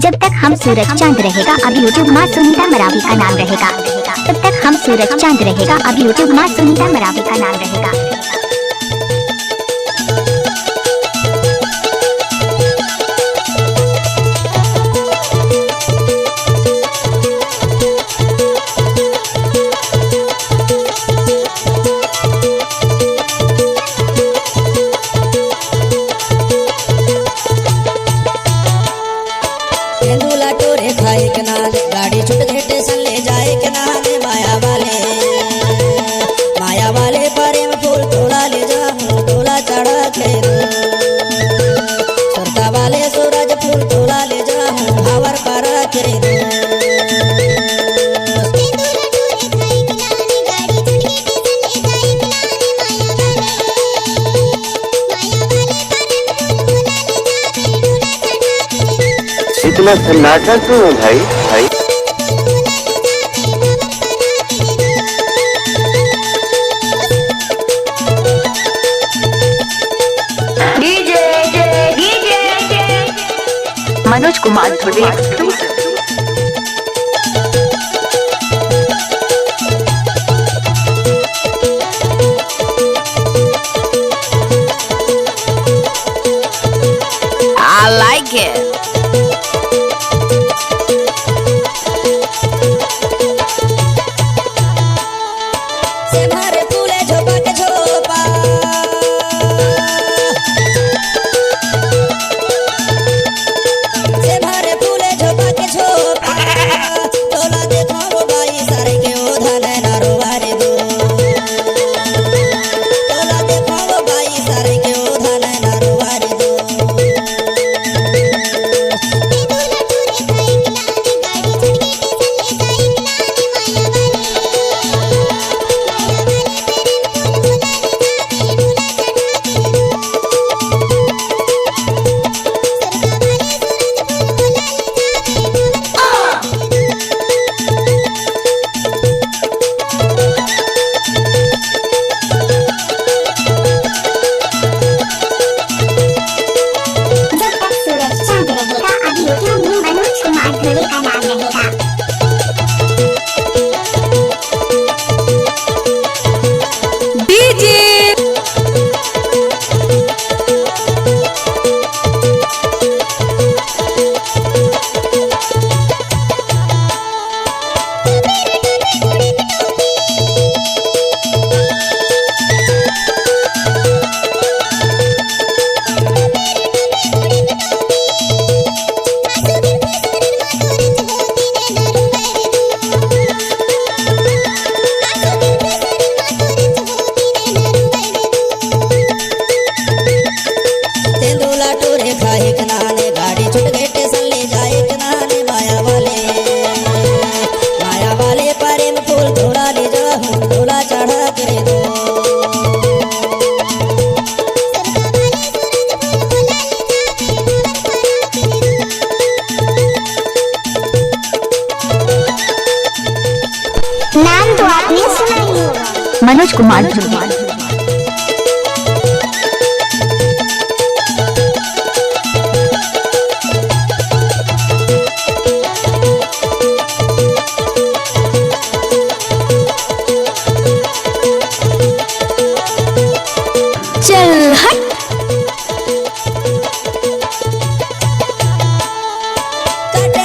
जब तक हम सूरज चांद रहेगा अब यूट्यूब माँ सुनीता मरावी का नाम रहेगा। जब तक हम सूरज चांद रहेगा अब यूट्यूब माँ सुनीता मरावी का नाम रहेगा। तेंदुला टोरे खाए के नाने गाड़ी छूट गए स्टेशन ले जाए के नाने माया वाले परे में फूल तोला ले जाऊं तोला चढ़ा के सुरता वाले सूरज फूल तोला ले जाऊं हावर पर के इतना सन्नाटा क्यों है भाई भाई? मनोज कुमार थोड़ी एक्सक्लूसिव। I like it. से भरे फूले झोपा के झोपा से भरे फूले झोपा के झोपा तोला देखो वो बाई सारे के ओधा नैना रोवारे दो तोला देखो वो बाई सारे के ओधा नैना रोवारे दो जब तक सूरज चांद रहेगा अब यूट्यूब में मनोज कुमार धोनी का नाम रहेगा। तेंदुला टोरे खाए के नाने गाड़ी छूट गए स्टेशन ले जाए के नाने माया वाले परे में फूल तोड़ा ले जाऊं तोला चढ़ा के दो नाम तो आपने सुना ही होगा। मनोज कुमार धोनी। चल हट। कटे